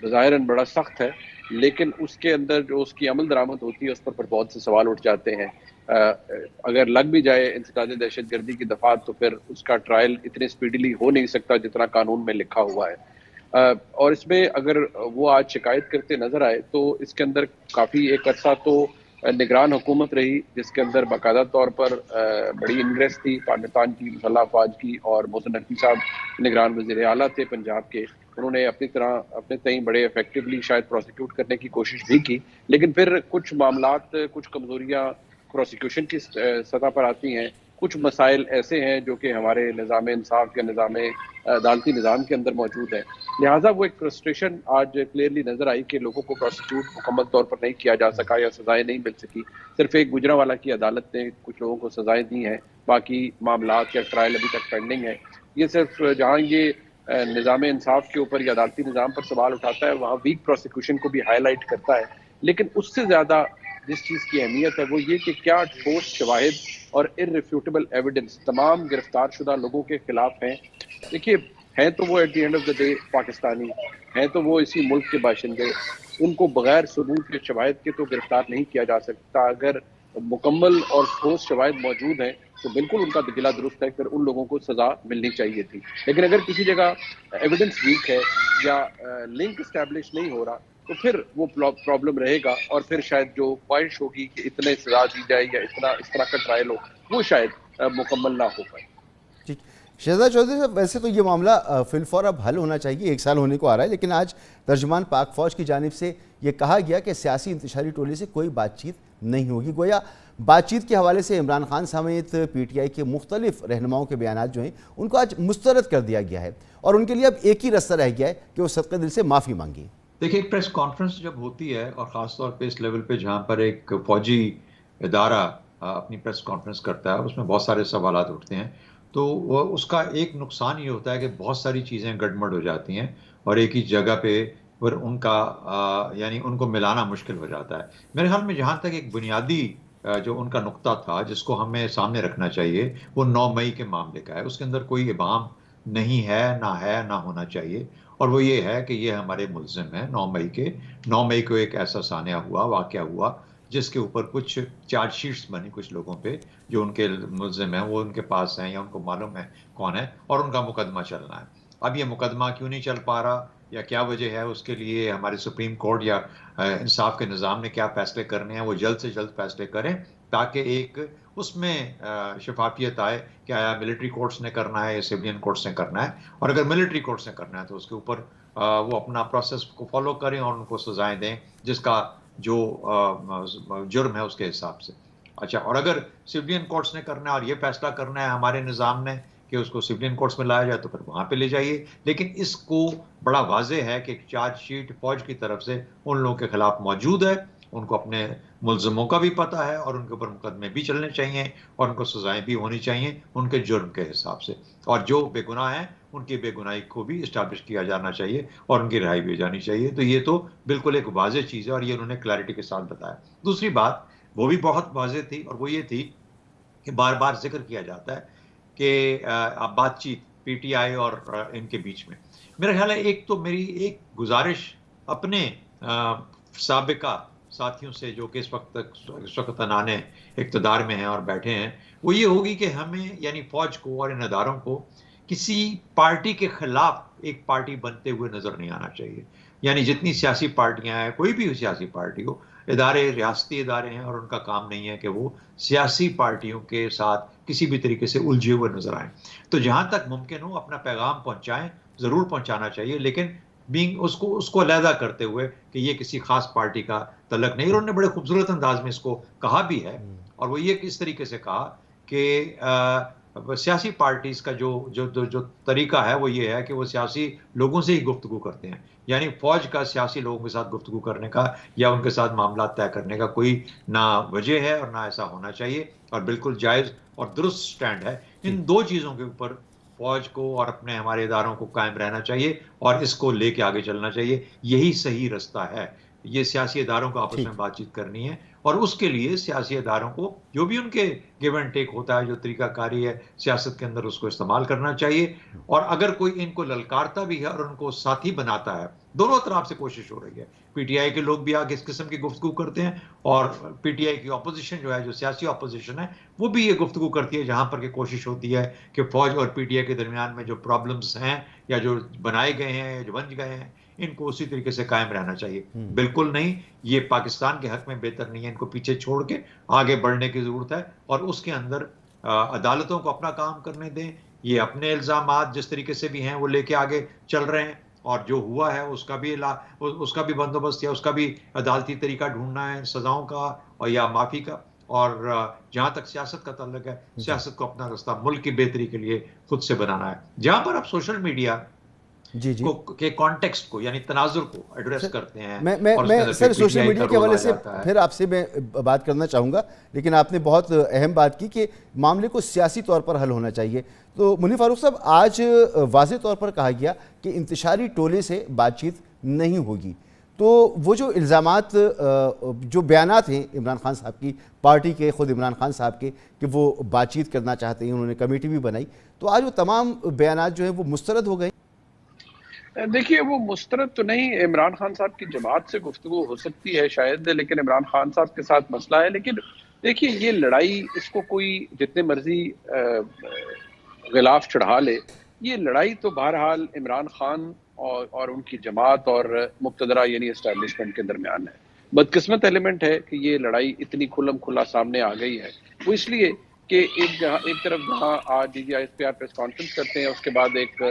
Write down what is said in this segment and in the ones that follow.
ظاہراً بڑا سخت ہے، لیکن اس کے اندر جو اس کی عمل درآمد ہوتی ہے اس پر بہت سے سوال اٹھ جاتے ہیں۔ اگر لگ بھی جائے انسداد دہشت گردی کی دفعات تو پھر اس کا ٹرائل اتنے سپیڈیلی ہو نہیں سکتا جتنا قانون میں لکھا ہوا ہے۔ اور اس میں اگر وہ آج شکایت کرتے نظر آئے تو اس کے اندر کافی ایک عرصہ تو نگران حکومت رہی، جس کے اندر باقاعدہ طور پر بڑی انگریس تھی پاکستان کی مسلح افواج کی، اور محسن نقوی صاحب نگران وزیر اعلیٰ تھے پنجاب کے، انہوں نے اپنی طرح اپنے تئیں بڑے افیکٹولی شاید پروسیکیوٹ کرنے کی کوشش بھی کی، لیکن پھر کچھ معاملات، کچھ کمزوریاں پروسیکیوشن کی سطح پر آتی ہیں، کچھ مسائل ایسے ہیں جو کہ ہمارے نظام انصاف کے نظام عدالتی نظام کے اندر موجود ہے، لہٰذا وہ ایک فرسٹریشن آج کلیئرلی نظر آئی کہ لوگوں کو پروسیکیوٹ مکمل طور پر نہیں کیا جا سکا یا سزائیں نہیں مل سکی۔ صرف ایک گجرانوالہ کی عدالت نے کچھ لوگوں کو سزائیں دی ہیں، باقی معاملات یا ٹرائل ابھی تک پینڈنگ ہے۔ یہ صرف جہاں یہ نظام انصاف کے اوپر یا عدالتی نظام پر سوال اٹھاتا ہے وہاں ویک پروسیکیوشن کو بھی ہائی لائٹ کرتا ہے، لیکن اس سے زیادہ جس چیز کی اہمیت ہے وہ یہ کہ کیا ٹھوس شواہد اور ارریفیوٹیبل ایویڈنس تمام گرفتار شدہ لوگوں کے خلاف ہیں۔ دیکھیے، ہیں تو وہ at the end of the day Pakistani, ہیں تو وہ اسی ملک کے باشندے، ان کو بغیر ثبوت کے شواہد کے تو گرفتار نہیں کیا جا سکتا۔ اگر مکمل اور ٹھوس شواہد موجود ہیں تو بالکل ان کا دگلا درست ہے، پھر ان لوگوں کو سزا ملنی چاہیے تھی، لیکن اگر کسی جگہ ایویڈنس ویک ہے یا لنک اسٹیبلش نہیں ہو رہا تو پھر وہ پرابلم رہے گا، اور پھر شاید جو خواہش ہوگی کہ اتنے سزا دی جائے یا اتنا اس طرح کا ٹرائل ہو وہ شاید مکمل نہ ہو پائے۔ ٹھیک، شہزاد چودھری صاحب، ویسے تو یہ معاملہ فی الفور اب حل ہونا چاہیے، 1 سال ہونے کو آ رہا ہے، لیکن آج ترجمان پاک فوج کی جانب سے یہ کہا گیا کہ سیاسی انتشاری ٹولی سے کوئی بات چیت نہیں ہوگی۔ گویا بات چیت کے حوالے سے عمران خان سمیت پی ٹی آئی کے مختلف رہنماؤں کے بیانات جو ہیں ان کو آج مسترد کر دیا گیا ہے، اور ان کے لیے اب ایک ہی رستہ رہ گیا ہے کہ وہ صدقے دل سے معافی مانگی۔ دیکھیں، ایک پریس کانفرنس جب ہوتی ہے اور خاص طور پہ اس لیول پہ جہاں پر ایک فوجی ادارہ اپنی پریس کانفرنس کرتا ہے، اس میں بہت سارے سوالات اٹھتے ہیں، تو اس کا ایک نقصان یہ ہوتا ہے کہ بہت ساری چیزیں گڑبڑ ہو جاتی ہیں اور ایک ہی جگہ پہ پھر ان کا یعنی ان کو ملانا مشکل ہو جاتا ہے۔ میرے خیال میں جہاں تک ایک بنیادی جو ان کا نقطہ تھا جس کو ہمیں سامنے رکھنا چاہیے وہ 9 مئی کے معاملے کا ہے، اس کے اندر کوئی ابہام نہیں ہے نہ ہونا چاہیے، اور وہ یہ ہے کہ یہ ہمارے ملزم ہیں 9 مئی کو ایک ایسا سانحہ ہوا، واقعہ ہوا جس کے اوپر کچھ چارج شیٹس بنی کچھ لوگوں پہ جو ان کے ملزم ہیں، وہ ان کے پاس ہیں یا ان کو معلوم ہے کون ہے، اور ان کا مقدمہ چلنا ہے۔ اب یہ مقدمہ کیوں نہیں چل پا رہا یا کیا وجہ ہے، اس کے لیے ہمارے سپریم کورٹ یا انصاف کے نظام نے کیا فیصلے کرنے ہیں، وہ جلد سے جلد فیصلے کریں تاکہ ایک اس میں شفافیت آئے کہ آیا ملٹری کورٹس نے کرنا ہے یا سویلین کورٹس نے کرنا ہے، اور اگر ملٹری کورٹس نے کرنا ہے تو اس کے اوپر وہ اپنا پروسیس کو فالو کریں اور ان کو سزائیں دیں جس کا جو جرم ہے اس کے حساب سے۔ اچھا، اور اگر سویلین کورٹس نے کرنا ہے اور یہ فیصلہ کرنا ہے ہمارے نظام نے کہ اس کو سویلین کورٹس میں لایا جائے تو پھر وہاں پہ لے جائیے، لیکن اس کو بڑا واضح ہے کہ ایک چارج شیٹ فوج کی طرف سے ان لوگوں کے خلاف موجود ہے، ان کو اپنے ملزموں کا بھی پتہ ہے اور ان کے اوپر مقدمے بھی چلنے چاہیے اور ان کو سزائیں بھی ہونی چاہیے ان کے جرم کے حساب سے، اور جو بے گناہ ہیں ان کی بے گناہی کو بھی اسٹیبلش کیا جانا چاہیے اور ان کی رہائی بھی ہو جانی چاہیے۔ تو یہ تو بالکل ایک واضح چیز ہے اور یہ انہوں نے کلیئرٹی کے ساتھ بتایا۔ دوسری بات وہ بھی بہت واضح تھی اور وہ یہ تھی کہ بار بار ذکر کیا جاتا ہے کہ بات چیت پی ٹی آئی اور ان کے بیچ میں۔ میرا خیال ہے ایک تو میری ایک گزارش اپنے سابقہ ساتھیوں سے جو کہ اس وقت انانے اقتدار میں ہیں اور بیٹھے ہیں، وہ یہ ہوگی کہ ہمیں یعنی فوج کو اور ان اداروں کو کسی پارٹی کے خلاف ایک پارٹی بنتے ہوئے نظر نہیں آنا چاہیے۔ یعنی جتنی سیاسی پارٹیاں ہیں، کوئی بھی سیاسی پارٹی ہو، ادارے ریاستی ادارے ہیں اور ان کا کام نہیں ہے کہ وہ سیاسی پارٹیوں کے ساتھ کسی بھی طریقے سے الجھے ہوئے نظر آئیں۔ تو جہاں تک ممکن ہو اپنا پیغام پہنچائیں، ضرور پہنچانا چاہیے، لیکن اس کو علیحدہ کرتے ہوئے کہ یہ کسی خاص پارٹی کا تعلق نہیں۔ اور انہوں نے بڑے خوبصورت انداز میں اس کو کہا بھی ہے، اور وہ یہ کس طریقے سے کہا کہ سیاسی پارٹیز کا جو طریقہ ہے وہ یہ ہے کہ وہ سیاسی لوگوں سے ہی گفتگو کرتے ہیں، یعنی فوج کا سیاسی لوگوں کے ساتھ گفتگو کرنے کا یا ان کے ساتھ معاملات طے کرنے کا کوئی نہ وجہ ہے اور نہ ایسا ہونا چاہیے، اور بالکل جائز اور درست سٹینڈ ہے۔ ان دو چیزوں کے اوپر فوج کو اور اپنے ہمارے اداروں کو قائم رہنا چاہیے اور اس کو لے کے آگے چلنا چاہیے، یہی صحیح رستہ ہے۔ یہ سیاسی اداروں کو آپس میں بات چیت کرنی ہے، اور اس کے لیے سیاسی اداروں کو جو بھی ان کے گیو اینڈ ٹیک ہوتا ہے، جو طریقہ کاری ہے سیاست کے اندر، اس کو استعمال کرنا چاہیے. اور اگر کوئی ان کو للکارتا بھی ہے اور ان کو ساتھی بناتا ہے، دونوں طرف سے کوشش ہو رہی ہے. پی ٹی آئی کے لوگ بھی آگے اس قسم کی گفتگو کرتے ہیں، اور پی ٹی آئی کی اپوزیشن جو ہے، جو سیاسی اپوزیشن ہے، وہ بھی یہ گفتگو کرتی ہے، جہاں پر کہ کوشش ہوتی ہے کہ فوج اور پی ٹی آئی کے درمیان میں جو پرابلمز ہیں یا جو بنائے گئے ہیں یا جو بن گئے ہیں، ان کو اسی طریقے سے قائم رہنا چاہیے. بالکل نہیں، یہ پاکستان کے حق میں بہتر نہیں ہے. ان کو پیچھے چھوڑ کے آگے بڑھنے کی ضرورت ہے، اور اس کے اندر عدالتوں کو اپنا کام کرنے دیں. یہ اپنے الزامات جس طریقے سے بھی ہیں وہ لے کے آگے چل رہے ہیں، اور جو ہوا ہے اس کا بھی بندوبست یا اس کا بھی عدالتی طریقہ ڈھونڈنا ہے، سزاؤں کا اور یا معافی کا. اور جہاں تک سیاست کا تعلق ہے، سیاست کو اپنا راستہ ملک کی بہتری کے لیے خود سے بنانا ہے. جہاں پر آپ سوشل میڈیا کے کانٹیکسٹ کو یعنی تناظر کو ایڈریس کرتے ہیں، میں سر سوشل میڈیا کے حوالے سے پھر آپ سے میں بات کرنا چاہوں گا، لیکن آپ نے بہت اہم بات کی کہ معاملے کو سیاسی طور پر حل ہونا چاہیے. تو منیر فاروق صاحب، آج واضح طور پر کہا گیا کہ انتشاری ٹولے سے بات چیت نہیں ہوگی، تو وہ جو الزامات، جو بیانات ہیں عمران خان صاحب کی پارٹی کے، خود عمران خان صاحب کے، کہ وہ بات چیت کرنا چاہتے ہیں، انہوں نے کمیٹی بھی بنائی، تو آج وہ تمام بیانات جو ہیں وہ مسترد ہو گئے. دیکھیے، وہ مسترد تو نہیں، عمران خان صاحب کی جماعت سے گفتگو ہو سکتی ہے شاید، لیکن عمران خان صاحب کے ساتھ مسئلہ ہے. لیکن دیکھیے، یہ لڑائی، اس کو کوئی جتنے مرضی غلاف چڑھا لے، یہ لڑائی تو بہرحال عمران خان اور ان کی جماعت اور مقتدرہ یعنی اسٹیبلشمنٹ کے درمیان ہے. بدقسمت ایلیمنٹ ہے کہ یہ لڑائی اتنی کھلم کھلا سامنے آ گئی ہے. وہ اس لیے کہ ایک طرف جہاں آج D G I S P R press conference کرتے ہیں، اس کے بعد ایک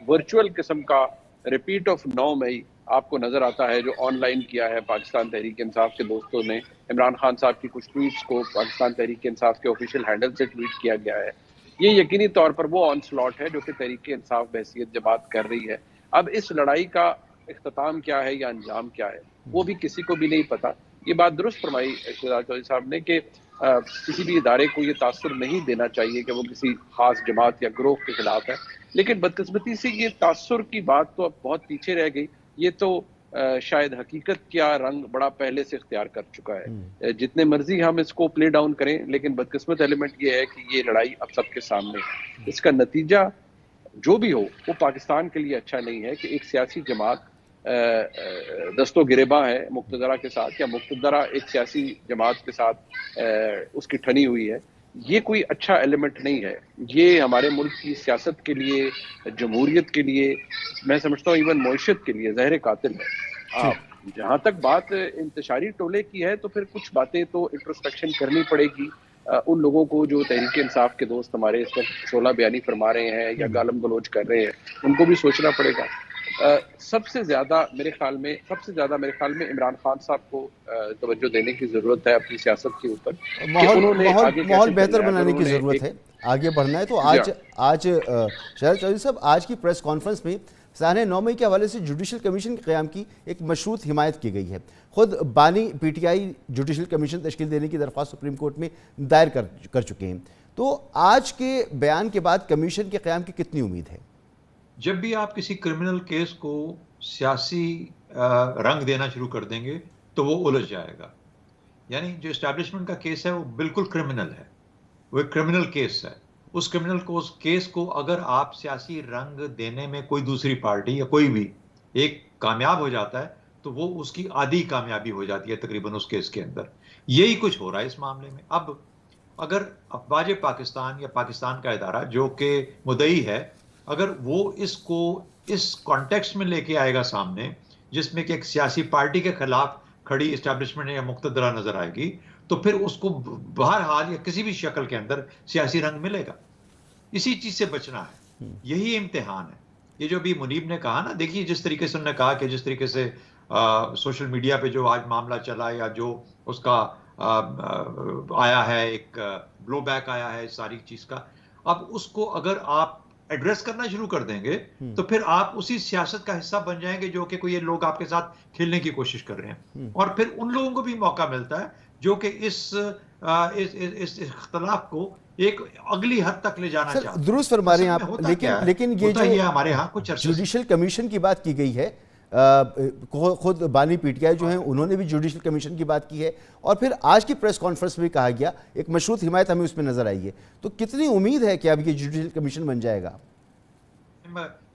ورچوئل قسم کا ریپیٹ آف 9 مئی آپ کو نظر آتا ہے، جو آن لائن کیا ہے پاکستان تحریک انصاف کے دوستوں نے. عمران خان صاحب کی کچھ ٹویٹس کو پاکستان تحریک انصاف کے آفیشیل ہینڈل سے ٹویٹ کیا گیا ہے. یہ یقینی طور پر وہ آن سلاٹ ہے جو کہ تحریک انصاف بحیثیت جماعت کر رہی ہے. اب اس لڑائی کا اختتام کیا ہے یا انجام کیا ہے، وہ بھی کسی کو بھی نہیں پتا. یہ بات درست فرمائی شہزاد چودھری صاحب نے کہ کسی بھی ادارے کو یہ تاثر نہیں دینا چاہیے کہ وہ کسی خاص جماعت یا گروہ کے خلاف ہے. لیکن بدقسمتی سے یہ تاثر کی بات تو اب بہت پیچھے رہ گئی. یہ تو شاید حقیقت کیا رنگ بڑا پہلے سے اختیار کر چکا ہے. جتنے مرضی ہم اس کو پلے ڈاؤن کریں، لیکن بدقسمت ایلیمنٹ یہ ہے کہ یہ لڑائی اب سب کے سامنے ہے. اس کا نتیجہ جو بھی ہو وہ پاکستان کے لیے اچھا نہیں ہے کہ ایک سیاسی جماعت دست و گریباں ہے مقتدرہ کے ساتھ، یا مقتدرہ ایک سیاسی جماعت کے ساتھ اس کی ٹھنی ہوئی ہے. یہ کوئی اچھا ایلیمنٹ نہیں ہے. یہ ہمارے ملک کی سیاست کے لیے، جمہوریت کے لیے، میں سمجھتا ہوں ایون معیشت کے لیے زہر قاتل ہے. جہاں تک بات انتشاری ٹولے کی ہے، تو پھر کچھ باتیں تو انٹروسپیکشن کرنی پڑے گی ان لوگوں کو جو تحریک انصاف کے دوست ہمارے اس وقت شعلہ بیانی فرما رہے ہیں یا گالم گلوچ کر رہے ہیں. ان کو بھی سوچنا پڑے گا. سب سے زیادہ میرے خیال میں عمران خان صاحب کو توجہ دینے کی ضرورت ہے اپنی سیاست کے اوپر. ماحول بہتر بنانے کی ضرورت ہے، آگے بڑھنا ہے. تو آج شہزاد چودھری صاحب، آج کی پریس کانفرنس میں سانحہ 9 مئی کے حوالے سے جوڈیشل کمیشن کے قیام کی ایک مشروط حمایت کی گئی ہے. خود بانی P T I judicial commission تشکیل دینے کی درخواست سپریم کورٹ میں دائر کر چکے ہیں. تو آج کے بیان کے بعد کمیشن کے قیام کی کتنی امید ہے؟ جب بھی آپ کسی کرمنل کیس کو سیاسی رنگ دینا شروع کر دیں گے تو وہ الجھ جائے گا. یعنی جو اسٹیبلشمنٹ کا کیس ہے وہ بالکل کرمنل ہے، وہ ایک کرمنل کیس ہے. اس کرمنل کیس کو اگر آپ سیاسی رنگ دینے میں کوئی دوسری پارٹی یا کوئی بھی ایک کامیاب ہو جاتا ہے تو وہ اس کی آدھی کامیابی ہو جاتی ہے تقریباً اس کیس کے اندر. یہی کچھ ہو رہا ہے اس معاملے میں. اب اگر افواج پاکستان یا پاکستان کا ادارہ جو کہ مدعی ہے، اگر وہ اس کو اس کانٹیکسٹ میں لے کے آئے گا سامنے، جس میں کہ ایک سیاسی پارٹی کے خلاف کھڑی اسٹیبلشمنٹ یا مقتدرہ نظر آئے گی، تو پھر اس کو بہرحال یا کسی بھی شکل کے اندر سیاسی رنگ ملے گا. اسی چیز سے بچنا ہے، یہی امتحان ہے. یہ جو بھی منیب نے کہا نا، دیکھیے جس طریقے سے انہوں نے کہا کہ جس طریقے سے سوشل میڈیا پہ جو آج معاملہ چلا یا جو اس کا آیا ہے، ایک بلو بیک آیا ہے ساری چیز کا، اب اس کو اگر آپ ایڈریس کرنا شروع کر دیں گے تو پھر آپ اسی سیاست کا حصہ بن جائیں گے جو کہ کوئی لوگ آپ کے ساتھ کھیلنے کی کوشش کر رہے ہیں. اور پھر ان لوگوں کو بھی موقع ملتا ہے جو کہ اس اختلاف کو ایک اگلی حد تک لے جانا چاہتے ہیں. درست فرما رہے ہیں آپ، لیکن یہ جو ہمارے ہاں کچھ جوڈیشل کمیشن کی بات کی گئی ہے، خود بانی پی ٹی آئی جو ہیں انہوں نے بھی جوڈیشل کمیشن کی بات کی ہے، اور پھر آج کی پریس کانفرنس میں کہا گیا، ایک مشروط حمایت ہمیں اس میں نظر آئی ہے. تو کتنی امید ہے کہ اب یہ جوڈیشل کمیشن بن جائے گا؟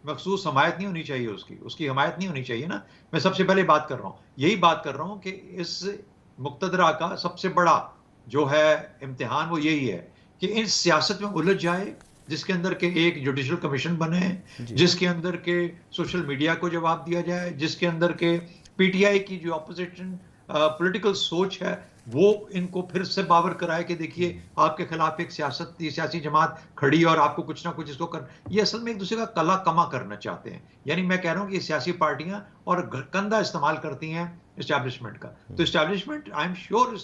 مخصوص حمایت نہیں ہونی چاہیے، اس کی حمایت نہیں ہونی چاہیے نا. میں سب سے پہلے بات کر رہا ہوں، یہی بات کر رہا ہوں کہ اس مقتدرہ کا سب سے بڑا جو ہے امتحان وہ یہی ہے کہ ان سیاست میں الجھ جائے جس کے اندر کہ ایک جوڈیشل کمیشن بنے، جس کے اندر کے سوشل میڈیا کو جواب دیا جائے، جس کے اندر کے پی ٹی آئی کی جو اپوزیشن پولیٹیکل سوچ ہے وہ ان کو پھر سے باور کرائے کہ دیکھیے آپ کے خلاف ایک سیاسی جماعت کھڑی اور آپ کو کچھ نہ کچھ اس کو یہ اصل میں ایک دوسرے کا کلا کما کرنا چاہتے ہیں. یعنی میں کہہ رہا ہوں کہ یہ سیاسی پارٹیاں اور کندھا استعمال کرتی ہیں اسٹیبلشمنٹ کا. تو اسٹیبلشمنٹ آئی ایم شیور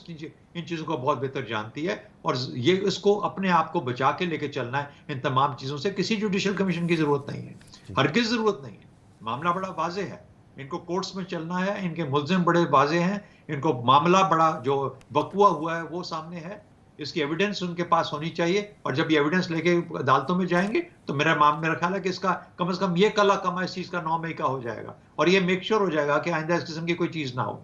ان چیزوں کو بہت بہتر جانتی ہے، اور یہ اس کو اپنے آپ کو بچا کے لے کے چلنا ہے ان تمام چیزوں سے. کسی جوڈیشل کمیشن کی ضرورت نہیں ہے، ہرگز ضرورت نہیں ہے. معاملہ بڑا واضح ہے، ان کو کورٹس میں چلنا ہے، ان کے ملزم بڑے واضح ہیں، ان کو معاملہ بڑا جو وقوع ہوا ہے وہ سامنے ہے، اس کی ایویڈنس ان کے پاس ہونی چاہیے. اور جب یہ ایویڈنس لے کے عدالتوں میں جائیں گے تو میرا خیال ہے کہ اس کا کم از کم یہ کلا کما اس چیز کا 9 مئی کا ہو جائے گا، اور یہ میک شور ہو جائے گا کہ آئندہ اس قسم کی کوئی چیز نہ ہو.